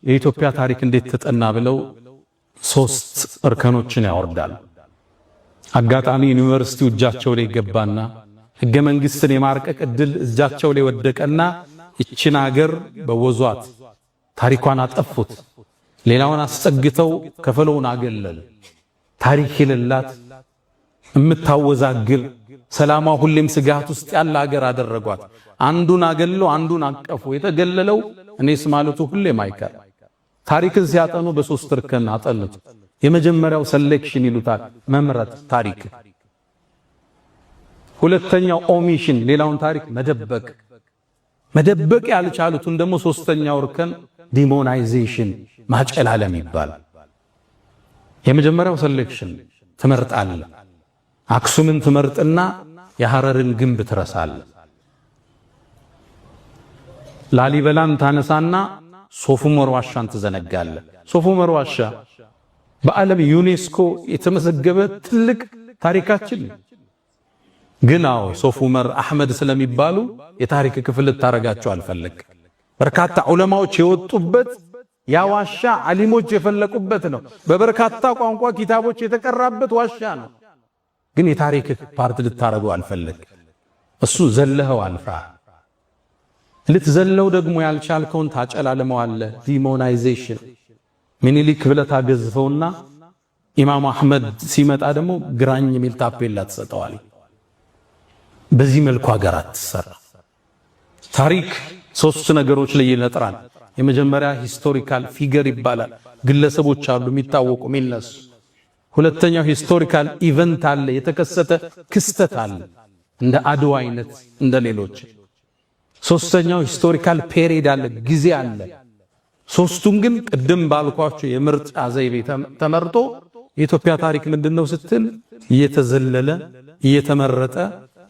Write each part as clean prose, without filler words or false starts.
የኢትዮጵያ ታሪክ እንዴት ተጠና ብለው 3 እርከኖችን ያወርዳል። አጋጣሚ ዩኒቨርሲቲው እጃቸው ላይ ገባና ሕገ መንግሥትን የማርቀቅ ዕድል እጃቸው ላይ ወደቀና ይችን ሀገር በወዟት ታሪኳን አጠፉት። ሌላውን አስጠግተው ከፈለውን አገለል። ታሪክ የሌላት እምታወዛግል ሰላሟ ሁሌም ስጋት ውስጥ ያለ ሀገር አደረጓት። አንዱን አገለው አንዱን አቀፉ። የተገለለው እኔስ ማለቱ ሁሌም አይቀር። ታሪክን ሲያጠኑ በ3 እርከን አጠኑት። የመጀመሪያው ሴሌክሽን ይሉታል፣ መምረጥ ታሪክ። ሁለተኛው ኦሚሽን፣ ሌላውን ታሪክ መደበቅ። መደበቅ ያልቻሉትን ደግሞ 3ኛው እርከን ዲሞናይዜሽን፣ ማጨላለም ይባላል። የመጀመሪያው ሴሌክሽን ትመርጣለህ። አክሱምን ትመርጥና የሐረርን ግንብ ትረሳለህ። ላሊበላን ታነሳና ሶፉመር ዋሻን ትዘነጋለህ። ሶፉመር ዋሻ በዓለም ዩኔስኮ የተመዘገበ ትልቅ ታሪካችን ግን ሶፉመር አህመድ ስለሚባሉ የታሪክ ክፍል ልታረጋቸው አልፈለግ። በርካታ ዑለማዎች የወጡበት ያ ዋሻ ዓሊሞች የፈለቁበት ነው። በበርካታ ቋንቋ ኪታቦች የተቀራበት ዋሻ ነው። ግን የታሪክ ፓርት ልታረገው አልፈለግ። እሱ ዘለኸው አልፋ ልትዘለው ደግሞ ያልቻልከውን ታጨላለመዋለህ። ዲሞናይዜሽን ሚኒሊክ ብለህ ታገዝፈውና ኢማም አህመድ ሲመጣ ደግሞ ግራኝ የሚል ታፔላ ትሰጠዋል። በዚህ መልኩ ሀገር አትሰራ። ታሪክ 3 ነገሮች ላይ ይነጥራል። የመጀመሪያ ሂስቶሪካል ፊገር ይባላል። ግለሰቦች አሉ የሚታወቁ የሚነሱ። ሁለተኛው ሂስቶሪካል ኢቨንት አለ፣ የተከሰተ ክስተት አለ እንደ አድዋ አይነት እንደ ሌሎች። ሶስተኛው ሂስቶሪካል ፔሪድ አለ፣ ጊዜ አለ። ሶስቱም ግን ቅድም ባልኳቸው የምርጫ ዘይቤ ተመርጦ የኢትዮጵያ ታሪክ ምንድነው ስትል እየተዘለለ እየተመረጠ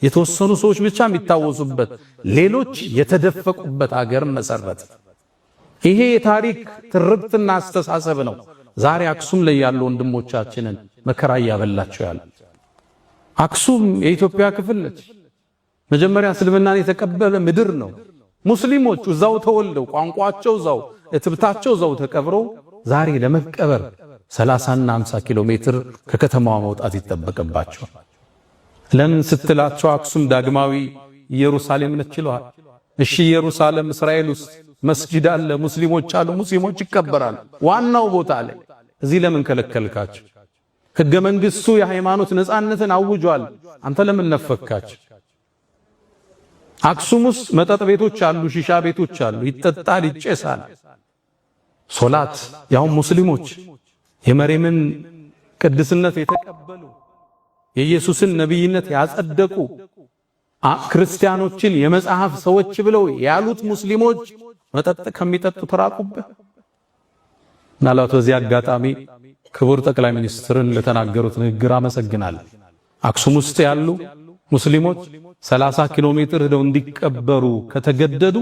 የተወሰኑ ሰዎች ብቻ የሚታወሱበት ሌሎች የተደፈቁበት ሀገር መሰረት። ይሄ የታሪክ ትርክትና አስተሳሰብ ነው ዛሬ አክሱም ላይ ያሉ ወንድሞቻችንን መከራ ያበላቸው ያለ። አክሱም የኢትዮጵያ ክፍል ነች። መጀመሪያ እስልምናን የተቀበለ ምድር ነው። ሙስሊሞች እዛው ተወልደው ቋንቋቸው እዛው እትብታቸው እዛው ተቀብረው ዛሬ ለመቀበር 30 እና 50 ኪሎ ሜትር ከከተማዋ መውጣት ይጠበቅባቸዋል። ለምን ስትላቸው አክሱም ዳግማዊ ኢየሩሳሌም ነች ይለዋል። እሺ ኢየሩሳሌም እስራኤል ውስጥ መስጂድ አለ፣ ሙስሊሞች አሉ፣ ሙስሊሞች ይከበራሉ ዋናው ቦታ ላይ። እዚህ ለምን ከለከልካቸው? ሕገ መንግሥቱ የሃይማኖት ነፃነትን አውጇል። አንተ ለምን ነፈካቸው? አክሱም ውስጥ መጠጥ ቤቶች አሉ፣ ሺሻ ቤቶች አሉ፣ ይጠጣል፣ ይጨሳል። ሶላት ያው ሙስሊሞች የመርየምን ቅድስነት የተቀበሉ የኢየሱስን ነብይነት ያጸደቁ ክርስቲያኖችን የመጽሐፍ ሰዎች ብለው ያሉት ሙስሊሞች መጠጥ ከሚጠጡ ተራቁበት። ምናልባት በዚህ አጋጣሚ ክቡር ጠቅላይ ሚኒስትርን ለተናገሩት ንግግር አመሰግናለሁ። አክሱም ውስጥ ያሉ ሙስሊሞች 30 ኪሎ ሜትር ሄደው እንዲቀበሩ ከተገደዱ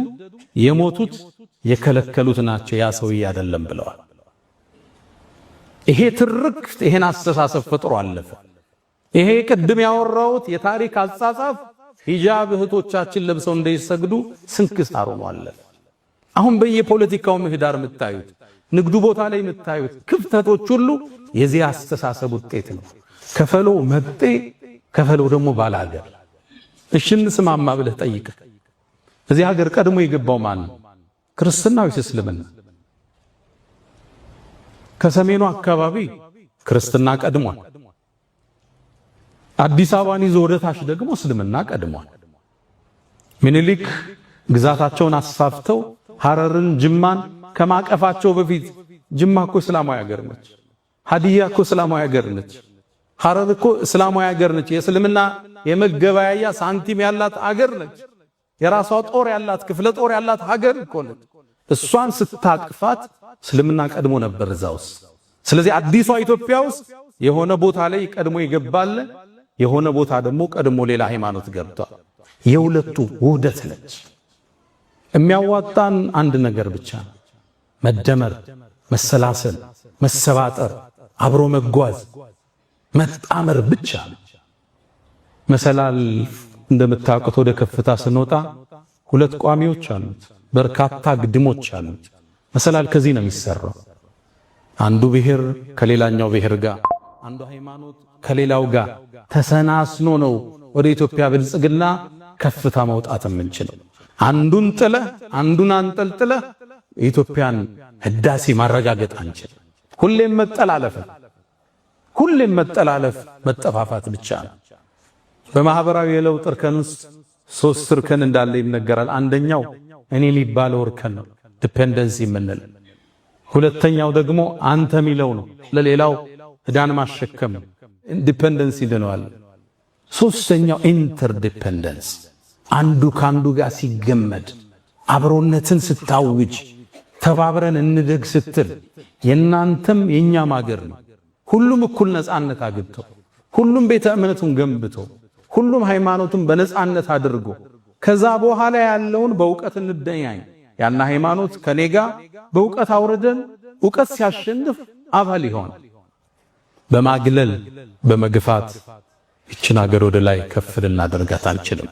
የሞቱት የከለከሉት ናቸው፣ ያ ሰውዬ አይደለም ብለዋል። ይሄ ትርክት ይሄን አስተሳሰብ ፈጥሮ አለፈ። ይሄ ቅድም ያወራሁት የታሪክ አጻጻፍ ሂጃብ እህቶቻችን ለብሰው እንዳይሰግዱ ስንክሳር ሆኖ አለፈ። አሁን በየፖለቲካው ምህዳር የምታዩት ንግዱ ቦታ ላይ የምታዩት ክፍተቶች ሁሉ የዚህ አስተሳሰብ ውጤት ነው። ከፈለው መጤ ከፈለው ደግሞ ባላገር። እሺ እንስማማ ብለህ ጠይቅ። እዚህ ሀገር ቀድሞ የገባው ማን ነው? ክርስትና ወይስ እስልምና? ከሰሜኑ አካባቢ ክርስትና ቀድሟል። አዲስ አበባን ይዞ ወደ ታች ደግሞ እስልምና ቀድሟል። ምኒልክ ግዛታቸውን አስፋፍተው ሐረርን ጅማን ከማቀፋቸው በፊት ጅማ እኮ እስላማዊ ሀገር ነች። ሀዲያ እኮ እስላማዊ ሀገር ነች። ሐረር እኮ እስላማዊ ሀገር ነች። የእስልምና የመገበያያ ሳንቲም ያላት ሀገር ነች። የራሷ ጦር ያላት ክፍለ ጦር ያላት ሀገር እኮ ነች። እሷን ስታቅፋት እስልምና ቀድሞ ነበር እዛ ውስጥ። ስለዚህ አዲሷ ኢትዮጵያ ውስጥ የሆነ ቦታ ላይ ቀድሞ ይገባል፣ የሆነ ቦታ ደግሞ ቀድሞ ሌላ ሃይማኖት ገብቷል። የሁለቱ ውህደት ነች። የሚያዋጣን አንድ ነገር ብቻ ነው፣ መደመር፣ መሰላሰል፣ መሰባጠር፣ አብሮ መጓዝ፣ መጣመር ብቻ። መሰላል እንደምታውቁት ወደ ከፍታ ስንወጣ 2 ቋሚዎች አሉት፣ በርካታ ግድሞች አሉት። መሰላል ከዚህ ነው የሚሰራው። አንዱ ብሔር ከሌላኛው ብሔር ጋር፣ አንዱ ሃይማኖት ከሌላው ጋር ተሰናስኖ ነው ወደ ኢትዮጵያ ብልጽግና ከፍታ መውጣት የምንችለው። አንዱን ጥለህ አንዱን አንጠልጥለህ የኢትዮጵያን ህዳሴ ማረጋገጥ አንችልም። ሁሌም መጠላለፍ መጠፋፋት ብቻ ነው። በማህበራዊ የለውጥ እርከን ውስጥ 3 እርከን እንዳለ ይነገራል። አንደኛው እኔ የሚባለው እርከን ነው፣ ዲፔንደንሲ የምንል። ሁለተኛው ደግሞ አንተ የሚለው ነው፣ ለሌላው ዕዳን ማሸከም ዲፔንደንሲ ይለዋል። ሶስተኛው ኢንተርዲፔንደንስ፣ አንዱ ካንዱ ጋር ሲገመድ፣ አብሮነትን ስታውጅ፣ ተባብረን እንደግ ስትል የናንተም የኛም ሀገር ነው። ሁሉም እኩል ነፃነት አግኝቶ፣ ሁሉም ቤተ እምነቱን ገንብቶ፣ ሁሉም ሃይማኖቱን በነፃነት አድርጎ ከዛ በኋላ ያለውን በእውቀት እንደኛኝ ያና ሃይማኖት ከኔጋ በእውቀት አውርደን እውቀት ሲያሸንፍ አባል ይሆን። በማግለል በመግፋት ይችን ሀገር ወደ ላይ ከፍ ልናደርጋት አንችልም።